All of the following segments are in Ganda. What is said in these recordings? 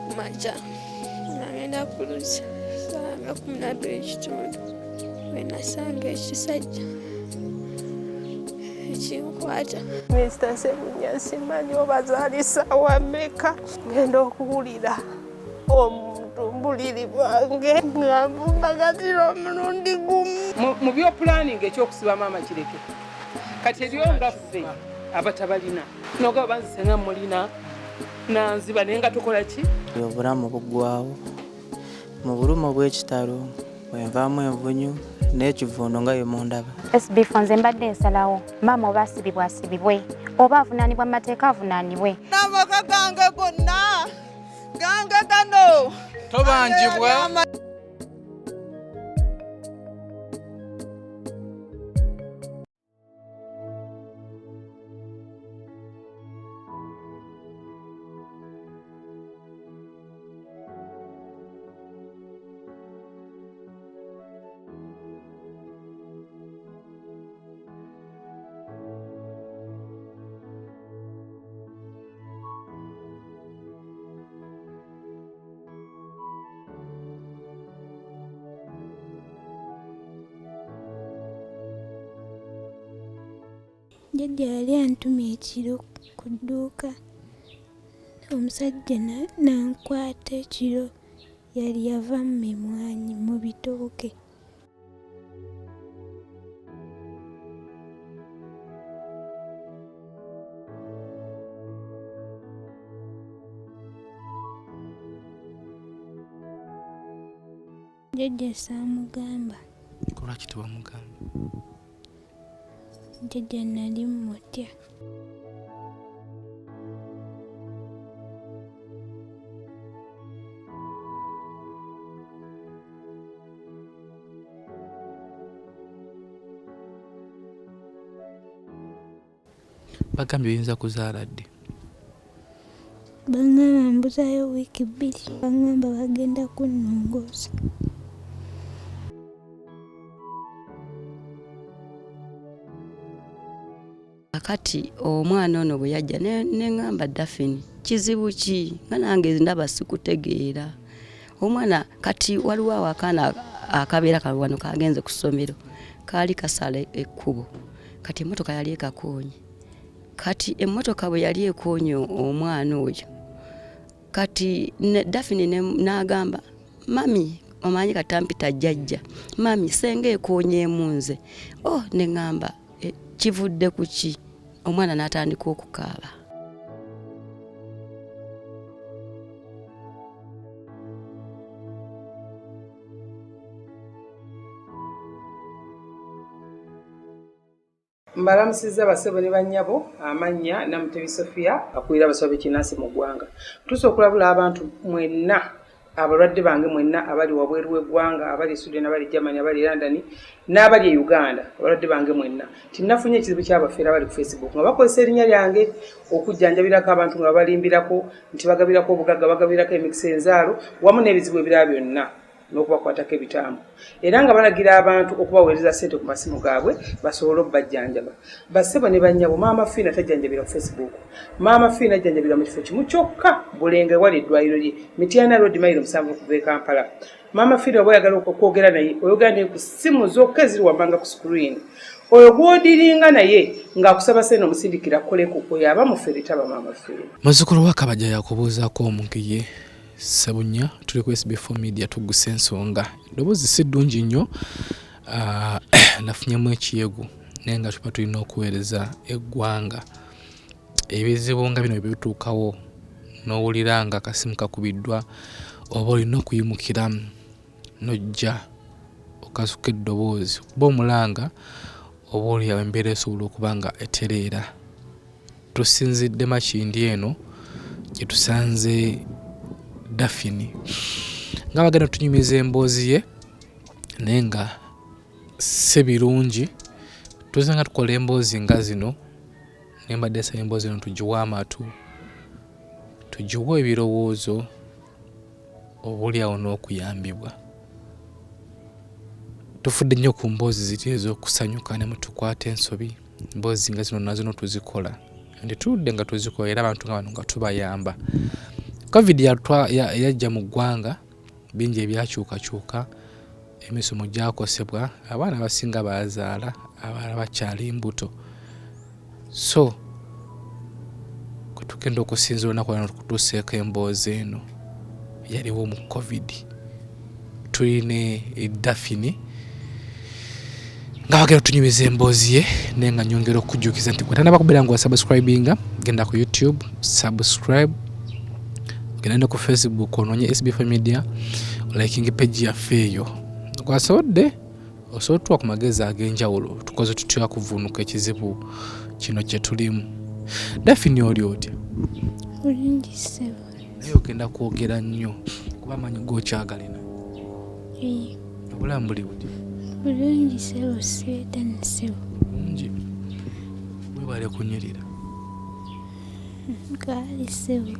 kumacha nagenda kulusa sanga 12:00 wenasanga ekisajja ekinkwata Mr. Sebunya simanyi obazaalisa wameka ngenda okuwulira omuntu mbuliri bwange ng'ambagatira omulundi gumu mu byo planning ekyokusiba maama kireke kati eriyo nga ffe abatabalina noga banzisenga mulina nanziba naye nga tukola ki obulamu buggwawo mu bulumo bw'ekitalo bwenvaamu envunyu n'ekivuuno nga yemundaba SB4 nze mbadde nsalawo maama oba asibibwe oba avunaanibwa mu mateeka avunaanibwe n'amaka gange gonna gange gano tobanjibwa Jjajja yali antumye ekiro ku dduuka omusajja nankwata ekiro yali yava mu mimwanyi mu bitooke jjajja saamugamba lwaki tewamugamba jjajja nali mutya bagambye oyinza kuzaala ddi bangamba mbuzaayo wiiki 2 bangamba bagenda kunnongoosa kati omwana ono bwe yajja neŋŋamba Daphine kizibu ki nga nange ndaba sikutegeera omwana kati waliwo awakaana akabeera kalwano kagenze ku ssomero kaali kasala ekkubo kati emmotoka yali ekakoonye kati emmotoka bwe yali ekoonye omwana oyo kati Daphine n'agamba mami omanyi katampita jjajja mami senga ekoonyeemu nze neŋŋamba kivudde ku ki omwana n'atandika okukaaba mbalamusiza basebo ne bannyabo amannya Namutebi Sofia akulira abasawo b'ekinnansi mu ggwanga tusobola okulabula abantu mwenna abalwadde bange mwenna abali wabweru w'eggwanga abali Sweden abali Germany abali London n'abali e Uganda abalwadde bange mwenna tinnafunye ekizibu ky'abafeera abali ku Facebook nga bakozesa erinnya lyange okujjanjabirako abantu nga balimbirako nti bagabirako obugagga bagabirako emikisa enzaalo wamu n'ebizibu ebirala byonna n'okubakwatako ebitambo era nga balagira abantu okubaweereza ssente ku masimu gaabwe basobole okubajjanjaba basebo ne bannyabo maama Fiina tajjanjabira ku Facebook maama Fiina ajjanjabira mu kifo kimu kyokka Bulenge wali eddwaliro lye Mityana Road mayiro 7 okuva e Kampala maama Fiina oba oyagala okwogera naye oyogera naye ku ssimu zokka eziri wammanga ku screen oyo gw'odiringa naye ng'akusaba ssente omusindikira kukoleko oyo aba mufere taba maama Fiina muzzukulu wa Kabajja yakubuuzaako omugiye Sebunya tuli ku SB4 Media Tuggussa Enssonga eddoboozi si ddungi nnyo nafunyemu ekiyegu naye nga tuba tulina okuweereza eggwanga ebizibu nga bino bituukawo n'owulira nga akasimu kakubiddwa oba olina okuyimukira n'ojja okasuka eddoboozi kuba omulanga oba oliawo embeera esobola okuba nga etereera tusinzidde Makindi eno gye tusanze Daphine nga bagenda tunyumiza emboozi ye naye nga si birungi tuze nga tukola emboozi nga zino naye mbadde nsaba emboozi eno tugiwe amatu tugiwe ebirowoozo obuli awo n'okuyambibwa tufudde nnyo ku mboozi ziti ez'okusanyuka ne mutukwata ensobi emboozi nga zino nazino tuzikola ndi tudde nga tuzikola era abantu nga bano nga tubayamba covid yajja mu ggwanga bingi ebyakyukakyuka emisomo gyakosebwa abaana abasinga bazaala abalala bakyali mbuto so kutugenda okusinza olunaku lano tukutuuseeko emboozi eno yaliwo mu covid tulina Daphine nga bagenda tunyumiza emboozi ye naye nga nyongera okujjukiza nti gwetandaba kubeera nga wasubscribinga genda ku YouTube subscribe genda ne ku Facebook onoonye SB4 Media liking page yaffe eyo gwasobodde osobola ku magezi ag'enjawulo tukoze tutya kuvuunuka ekizibu kino kye tulimu. Daphine oli otya? Bulungi ssebo. Naye ogenda kwogera nnyo kuba amanyi g'okyagalina. Obulamu buli butya? Bulungi ssebo seetani ssebo. Bulungi. Weebale kunyirira. Kaali ssebo.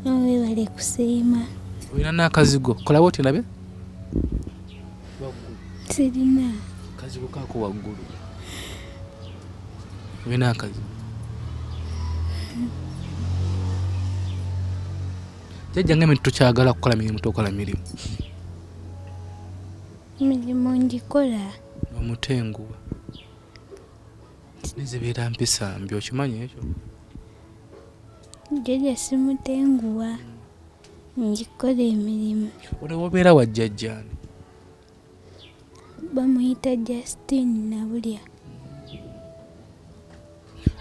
Weebale kusiima. Olina n'akazigo kola bw'oti nabe? Sirina. Akazigo kaako waggulu. Olina akazigo? Jjajja nga tukyagala kukola mirimu tokola mirimu. Mirimu ngikola. Omutenguwa. Nizibeera mpisa mbi okimanyi ekyo? Jjajja simutenguwa. Ngikola emirimu. Oli obeera wa jjajjaani? Bamuyita Justine Nabulya.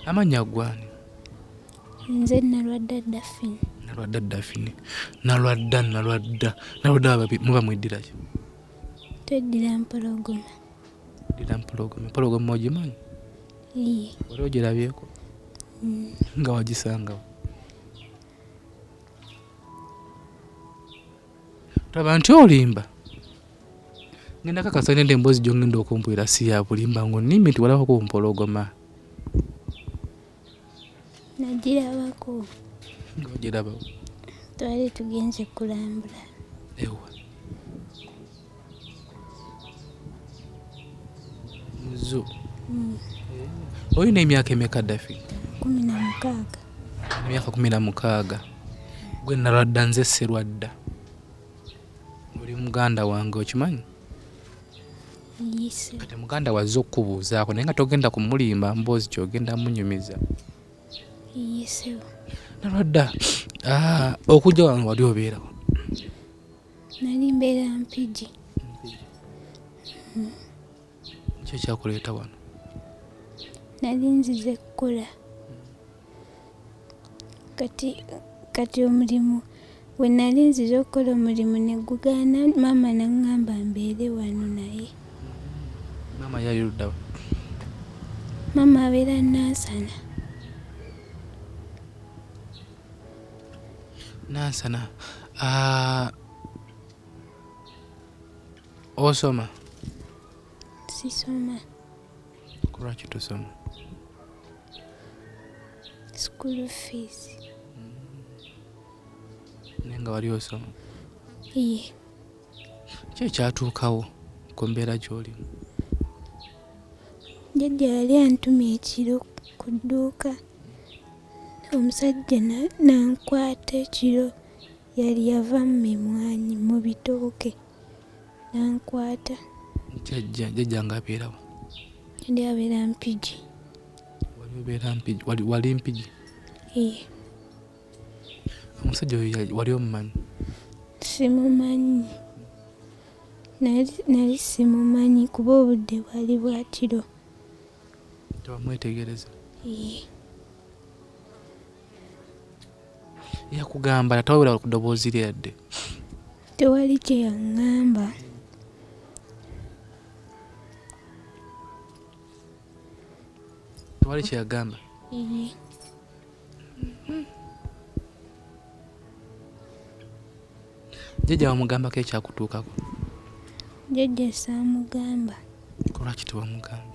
Amannya gwani? Nze Nalwadda Daphine. Nalwadda Daphine. Nalwadda muba mweddira ki? Tweddira mpologoma. Ddira mpologoma. Empologoma ogimanyi? Iye. Oli ogirabyeko? Nga wagisangawo? Taba nti olimba. Ngenda kakasa nende emboozi gy'ongenda okumpuira si ya bulimba ng'onnimye nti walaba ku mpologoma. Nagirabako. Ng'ogirabawo? Twali tugenze kulambula. Ewa. Muzo. Olina emyaka emeka Daphine? 16. Emyaka 16. Gwe Nalwadda nze Sserwadda. Oli muganda wange okimanyi? Yes. Kati muganda wazze okukubuuzaako naye nga togenda kumulimba mboozi kyogenda munyumiza. Yes. Nalwadda okujja wano wali obeerawo? Nali mbeera Mpigi. Ki ekyakuleeta wano? Nali nzize kukola. Kati omulimu we nali nzize okukola omulimu ne gugaana maama n'aŋŋamba mbeere wano naye. Maama yali ludda wa? Maama abeera Nansana. Nansana. Osoma? Sisoma. Lwaki tosoma? School fees. Naye nga wali osoma? Iye. Ki ekyatuukawo ku mbeera gy'olimu? Jjajja yali antumye ekiro ku dduuka. Omusajja n'ankwata ekiro yali yava mu mimwanyi mu bitooke. N'ankwata. Jjajja nga abeerawo? Yali abeera Mpigi. Wali obeera Mpigi? Wali Mpigi? Iye. Omusajja oyo wali omumanyi? Simumanyi. Nali simumanyi kuba obudde bwali bwa kiro. Tewamwetegereza? Iye. Yakugamba tewabula ku ddoboozi lye yadde? Tewali kye yaŋŋamba. Tewali kye yagamba? Iye. Jjajja wamugambako ekyakutuukako? Jjajja saamugamba. Lwaki tewamugamba?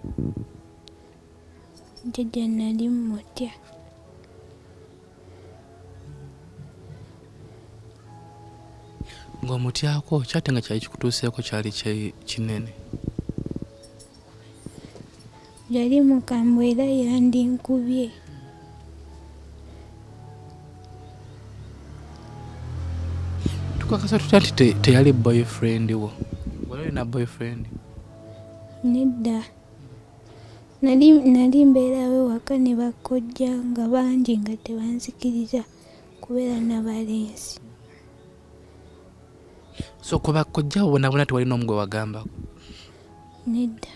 Jjajja nali mmutya. Ng'omutyako kyate nga kyali kikutuuseeko kyali kinene? Yali mukambwe era yandi nkubye. Tukakasa tutya nti teyali boyfriend wo. Wali olina boyfriend? Nedda. Nali mbeerawo ewaka ne bakojja nga bangi nga tebanzikiriza kubeera n'abalenzi. So ku bakojja bo bonaabona tewalina omu gwe wagambako? Nedda.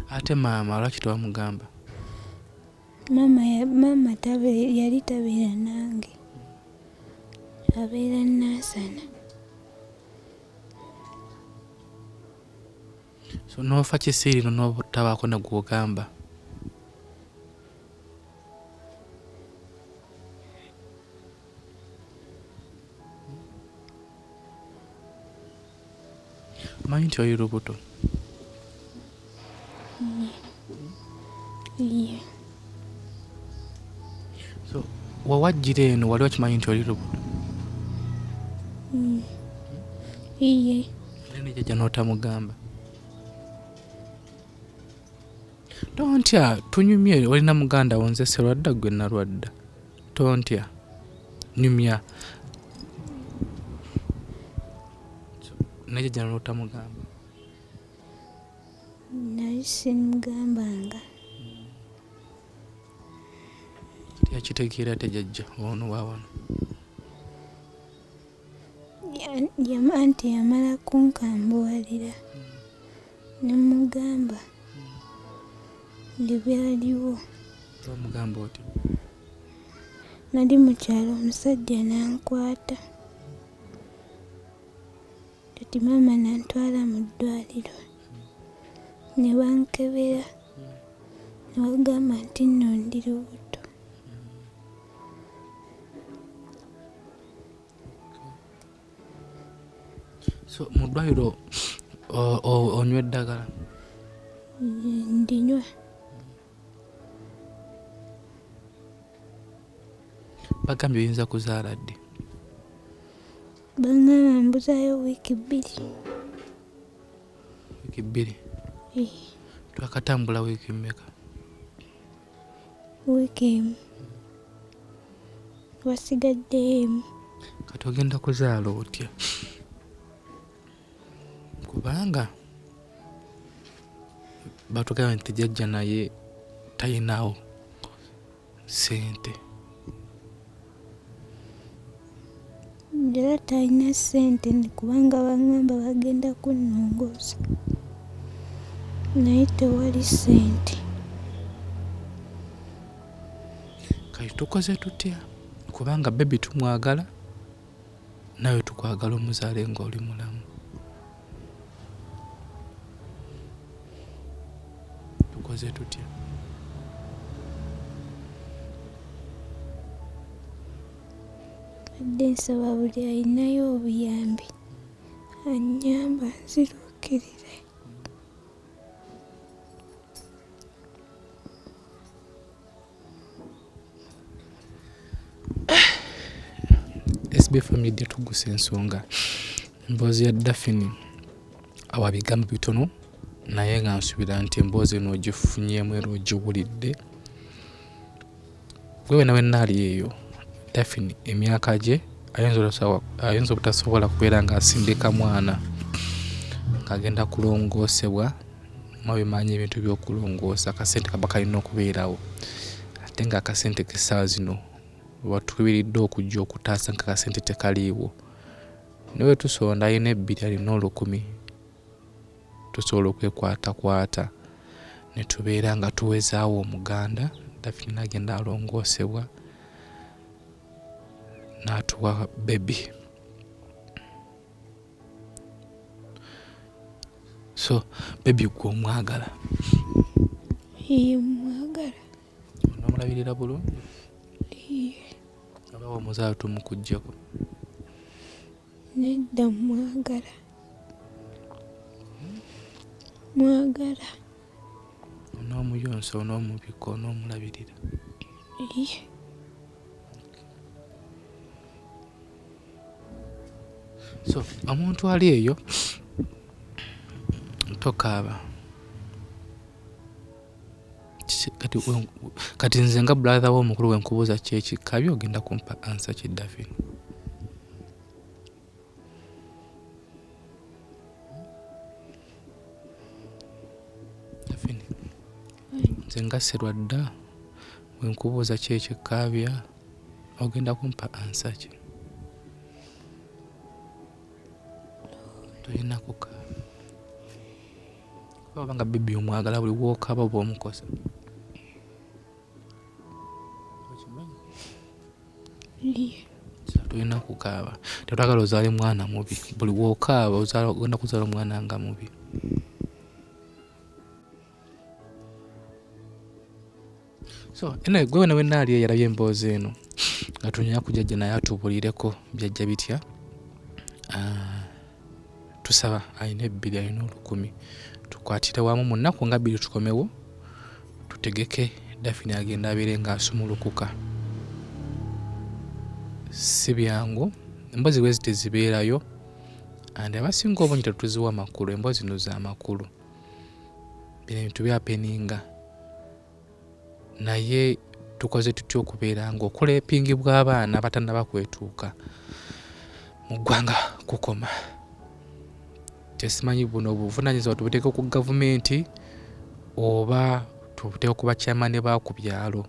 Ate maama lwaki tewamugamba? Maama yali tabeera nange. Abeera Nansana. So n'ofa kisiirino n'obutabaako ne gw'ogamba? Manyi nti oli lubuto? Iye. So wawajjira eno wali wakimanyi nti oli lubuto? Iye. Nene jjajja n'otamugamba? Tontya, tunyumye olina muganda wo nze Sserwadda gwe Nalwadda. Tontya, nyumya. Naye jjajja n'otamugamba? Nali simugambanga. Yakitegeera ate jjajja ono wa wano? Anti yamala kunkambuwalira. Ne mugamba byaliwo. Omugamba oti? Nali mu kyalo omusajja n'ankwata. Kati maama n'antwala mu ddwaliro. Ne bankebera. Ne bagamba nti nno ndi lubuto. So mu ddwaliro onywa eddagala? Ndinywa. Bagambye oyinza kuzaala ddi? Bangamba mbuzaayo wiiki 2. Wiiki 2? Twakatambula wiiki mmeka? Wiiki emu. Wasigaddeyo emu. Kati ogenda kuzaala otya? Kubanga batugamba nti jjajja naye talinawo ssente. Era talina ssente kubanga bangamba bagenda kunnongoosa. Naye tewali ssente. Kati tukoze tutya? Kubanga bebi tumwagala, nawe tukwagala omuzaale ng'oli mulamu. Tukoze tutya? Badde nsaba buli alinayo obuyambi annyamba nziruukirire. SB4 Media Tuggussa Enssonga. Emboozi ya Daphine awa bigambo bitono naye nga nsuubira nti emboozi eno ogifunyeemu era ogiwulidde. Gwe nawe naali eyo Daphine emyaka gye ayinza obutasobola kubeera ng'asindika mwana ng'agenda kulongoosebwa mwabimanyi ebintu by'okulongoosa akasente kaba kalina okubeerawo ate ng'akasente k'essaawa zino watubiridde okujja okutaasa nk'akasente tekaliiwo. Nawe tusonda alina 2 alina 10 tusobola okwekwatakwata ne tubeera nga tuwezaawo omuganda Daphine n'agenda alongoosebwa n'atuwa bebi. So bebi gwe omwagala? Iye mwagala. Onomulabirira bulungi? Iye. Abawo omuzaala tumukuggyako? Nedda mwagala. Mwagala. Onoomuyonsa, onoomubika, onoomulabirira? Iye. So omuntu ali eyo tokaaba. kati nze nga brother wo mukulu wenkubuuza kyeki kabi ogenda kumpa answer ki Daphine. Daphine nze nga Serwadda wenkubuuza kyeki kabya ogenda kumpa answer ki? Toyina kukaaba obanga bibi omwagala buli wookaaba oba omukosa. Toyina kukaaba, tetwagala ozaale mwana mubi, buli wookaaba ogenda kuzaala omwana nga mubi. So ene gwe wena wenaali eyalabye emboozi eno nga tunyanya ku jjajja naye atubuulireko byajja bitya. Tusaba ayina 2 ayina 10 tukwatire wamu mu nnaku nga 2 tukomewo tutegeke Daphine agenda abeere ng'asumulukuka. Si byangu emboozi bwe zitezibeerayo andi abasinga obungi tetuziwa makulu, emboozi no za makulu, bino ebintu byapeninga naye tukoze tutya okubeera ng'okola epingibwa abaana abatannaba kwetuuka mu ggwanga kukoma. Tesimanyi buno obuvunaanyizibwa tubuteeke ku gavumenti oba tubuteeke ku bakyamane ba ku byalo.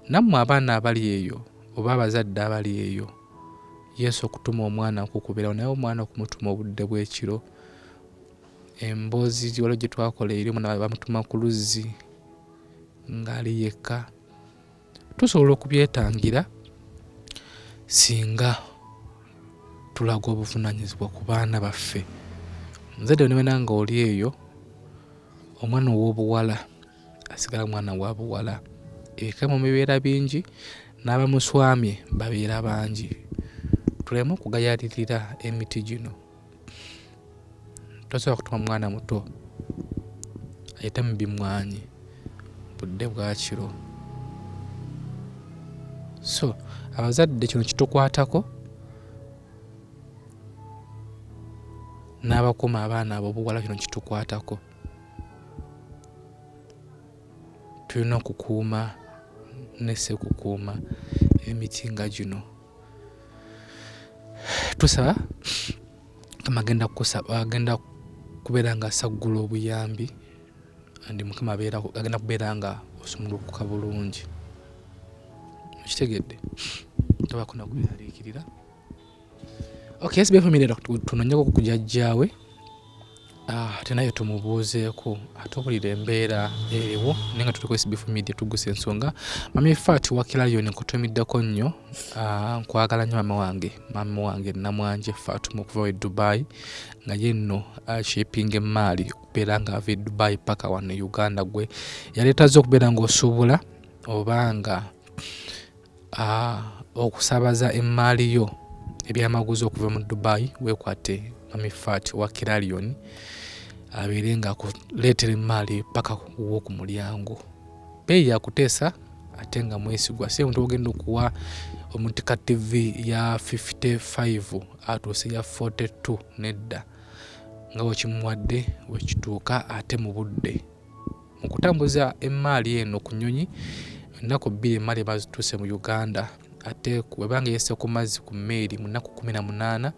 Nammwe abaana abali eyo oba abazadde abali eyo, Yesu okutuma omwana okukubirawo naye omwana okumutuma obudde bw'ekiro. Emboozi waliwo gye twakola eri omwana bamutuma ku luzzi ng'ali yekka. Tusobola okubyetangira singa tulaga obuvunaanyizibwa ku baana baffe. Muzadde wena nga oli eyo, omwana ow'obuwala asigala mwana wa buwala. Ebikamo bibeera bingi n'abamuswamye babeera bangi. Tuleme okugayalirira emiti gino. Tosobola kutuma mwana muto ayite mu bimwanyi budde bwa kiro. So abazadde kino kitukwatako, n'abakuma abaana ab'obuwala kino kitukwatako. Tulina okukuuma nese kukuuma emiti nga gino. Tusaba Mukama agenda kubeera nga asaggula obuyambi andi Mukama agenda kubeera nga osumulukuka bulungi. Kitegedde tobako nakubiraliikirira. Okay, SB4 Media tunonyeko ku jjajjaawe ate naye tumubuuzeeko atubulira embeera eriwo naye nga tuli ku SB4 Media Tuggussa Enssonga. Mami Faati Wakirayo nkutumiddeko nnyo. Nkwagala nnyo mama wange Namwanje Faatuma okuva e Dubai nga ye nno shaping emaali okubeera nga ava e Dubai paka wano e Uganda. Gwe yaleetaze okubeera ng'osuubula obanga okusabaza emaali yo ebyamaguzi okuva mu Dubai. Weekwate Mami Faati Wakirayo abeere nga akuleetera emaali paka wo ku mulyango. Beeyi yakuteesa ate nga mwesigwa. Si omuntu ogenda okuwa omutika TV ya 55 atuuse ya 42 nedda nga wekimuwadde wekituuka ate mu budde. Mu kutambuza emaali eno ku nnyonyi ennaku 2 emaali bazituuse mu Uganda ate webanga yesse ku mazzi ku mmeeri mu nnaku 18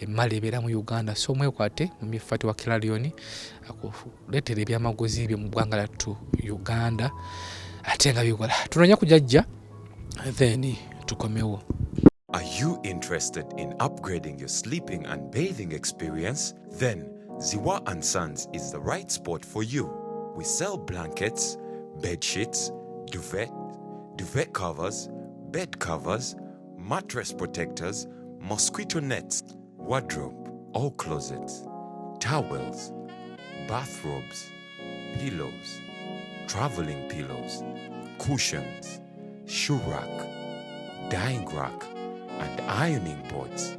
emaali ebeera mu Uganda. So mwekwate Mami Faati Wakirayo akuleetera ebyamaguzi bye mu ggwanga lyattu Uganda ate nga bikola. Tunonya ku jjajja then tukomewo. Are you interested in upgrading your sleeping and bathing experience? Then Ziwa & Sons is the right spot for you. We sell blankets, bed sheets, duvet covers, bed covers, mattress protectors, mosquito nets, wardrobe, all closets, towels, bathrobes, pillows, traveling pillows, cushions, shoe rack, dyeing rack, and ironing boards.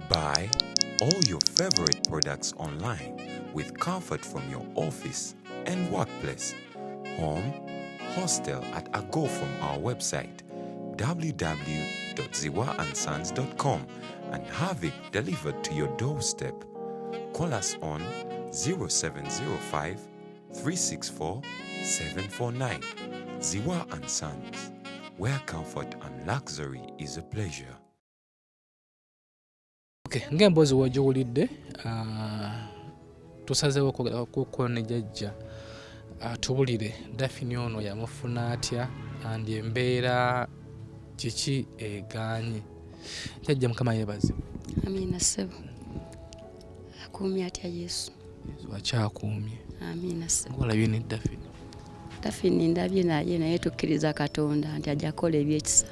Buy all your favorite products online with comfort from your office and workplace, home, hostel at a go from our website www.ziwaansons.com and have it delivered to your doorstep. Call us on 0705 364 749 Ziwa and Sons, where comfort and luxury is a pleasure. Okay, ng'emboozi w'ogiwulidde tusazeewo kuko ne jjajja tubulire Daphine ono yamufuna atya and embeera kiki eganye. Jjajja Mukama yeebazibwe. Amina ssebo. Akuumye atya Yesu. Yesu akyakuumye. Amina ssebo. Ng'olabye ne Daphine. Daphine ndabye naye tukkiriza Katonda nti ajja kukola ebyekisa.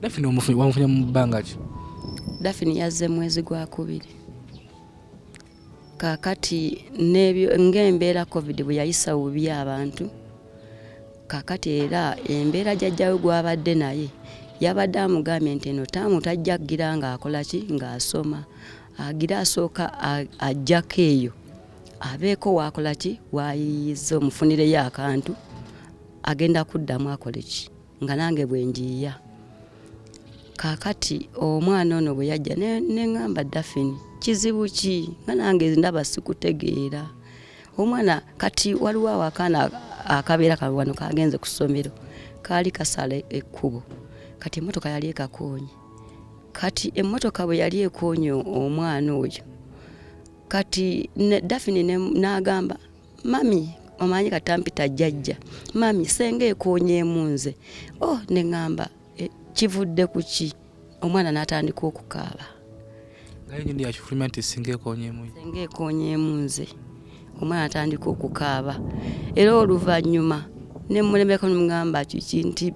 Daphine wamufunye mu bbanga ki? Daphine yazze mwezi gwa 2. Kakati ng'embeera COVID bwe yayisa bubi abantu. Kakati era embeera jjajjawe gw'abadde naye yabadde amugambye nti eno taamu tajja kugira ng'akola ki ng'asoma. Agira asooka ajjako eyo abeeko waakola ki waayiyiza omufunireyo akantu agenda kuddamu akole ki nga nange bwe njiya. Kakati omwana ono bwe yajja ne ngamba Daphine kizibu ki nga nange ndaba sikutegeera. Omwana kati waliwo awakaana akabeera kalwano kagenze ku ssomero kaali kasala ekkubo kati emmotoka yali ekakoonye. Kati emmotoka bwe yali ekoonye omwana oyo kati Daphine n'agamba mami omanyi katampita jjajja mami senga ekoonyeemu nze. Ne ngamba kivudde ku ki? Omwana n'atandika okukaaba. Naye ndi yakifulumya nti senga ekoonyeemu nze. Omwana atandika okukaaba. Era oluvannyuma ne mulembeko n'mugamba kiki nti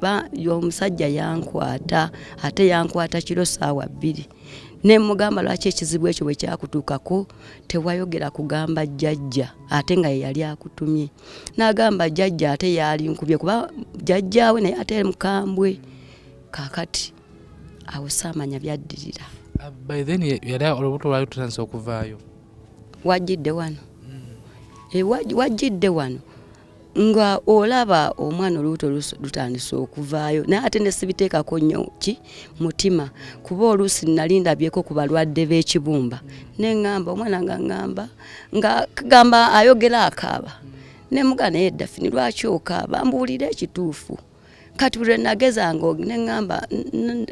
omusajja yankwata ate yankwata kiro ssaawa 2. Ne mugamba lwaki ekizibu ekyo bwe kyakutuukako tewayogera kugamba jjajja ate nga ye yali akutumye. N'agamba jjajja ate yali nkubye kuba jjajjaawe naye ate mukambwe. Kakati awo saamanya byaddirira. By then yali olubuto lwali tutandise okuvaayo. Wajjidde wano. Wajjidde wano nga olaba omwana olubuto lutandise okuvaayo naye ate ne sibiteekako nnyo ki mutima kuba oluusi nalindabyeko ku balwadde b'ekibumba ne ngamba omwana nga gamba ayogera akaaba ne muga naye Daphine lwaki okaaba mbuulira ekituufu. Kati bwe nagezanga ne ngamba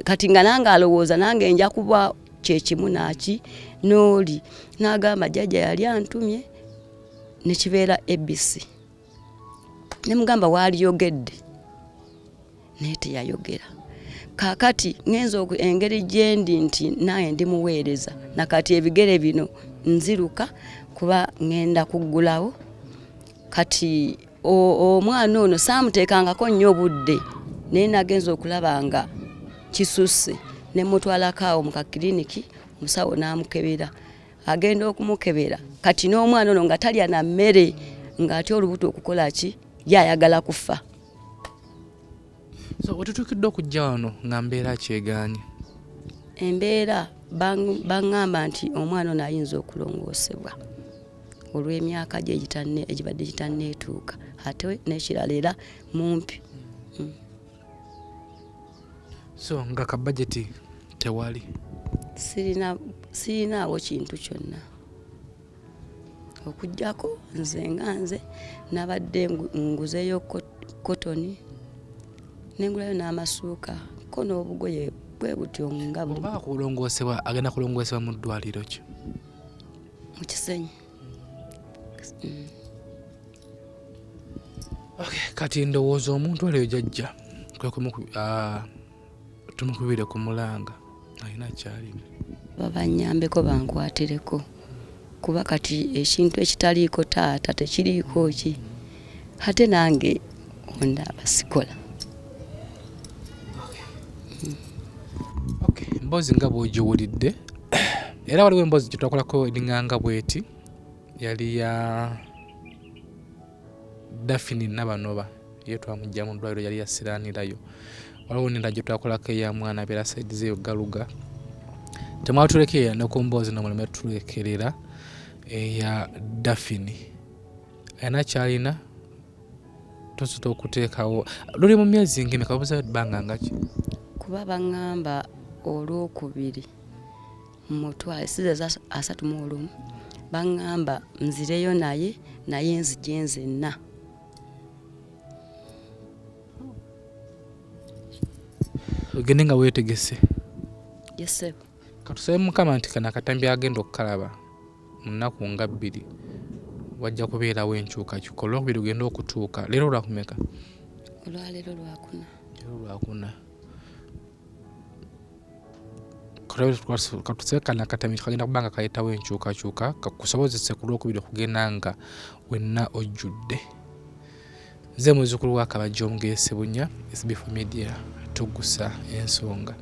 kati nga nange alowooza nange nja kuba kyekimu naki n'oli. N'agamba jjajja yali antumye ne kibeera ABC. Ne mugamba waaliyogedde naye teyayogera. Kakati ngenza engeri gyendi nti naye ndi muweereza nakati ebigere bino nziruka kuba ngenda kuggulawo. Kati omwana ono saamuteekangako nnyo obudde naye nagenza okulaba nga kisusse ne mutwalako awo mu kakiriniki omusawo n'amukebera. Agenda okumukebera kati n'omwana ono nga talya na mmere ng'ate olubuto okukola ki yayagala kufa. So wetutuukidde okujja wano nga mbeera kyeganye. Embeera baŋŋamba nti omwana ono ayinza okulongoosebwa olw'emyaka gye egibadde gitanneetuuka ate n'ekirala era mumpi. So nga ka budget tewali. Sirinaawo kintu kyonna okujjako nze nabadde nguzeyo kotoni nengulayo n'amasuuka ko n'obugoye bwe butyo nga buli. Oba kulongoosebwa agenda kulongoosebwa mu ddwaliro ki? Mu Kisenyi. Okay, kati ndowooza omuntu oyo jjajja tumukubire ku mulanga alina kyalimu. Babanyambeko bankwatireko kuba kati ekintu ekitaliiko taata tekiriiko ki ate nange ondaba sikola. Okay, emboozi nga bw'ogiwulidde era waliwo emboozi gye twakolako eringanga bweti yali ya Daphine Nabanoba ye twamujja mu ddwaliro yali yasiraanirayo. Waliwo n'endala gye twakolako eya mwana abeera saidi ze Galuga. Temwatulekerera ne ku mboozi nomuleme tulekerera eya Daphine. Ayina kyalina tosobola okuteekawo. Luli mu myezi ng'emeka obuza bbanga nga ki? Kuba baŋŋamba olwokubiri mutwale size 31 baŋŋamba nzireyo naye nzije nzenna. ogende nga weetegese. Yes. Katusabe Mukama nti kana akatambi agenda okukalaba mu nnaku nga 2 wajja kubeerawo enkyukakyuka. Olwokubiri ogenda okutuuka. Leero lwakumeka? Olwaleero lwakuna. Katusabe kana akatambi kagenda kubanga kaleetawo enkyukakyuka kakusobozese ku lwokubiri okugenda nga wenna ojjudde. Nze muzzukulu wa Kabajja Omugeesebunnya, SB4 Media, Tuggussa Enssonga.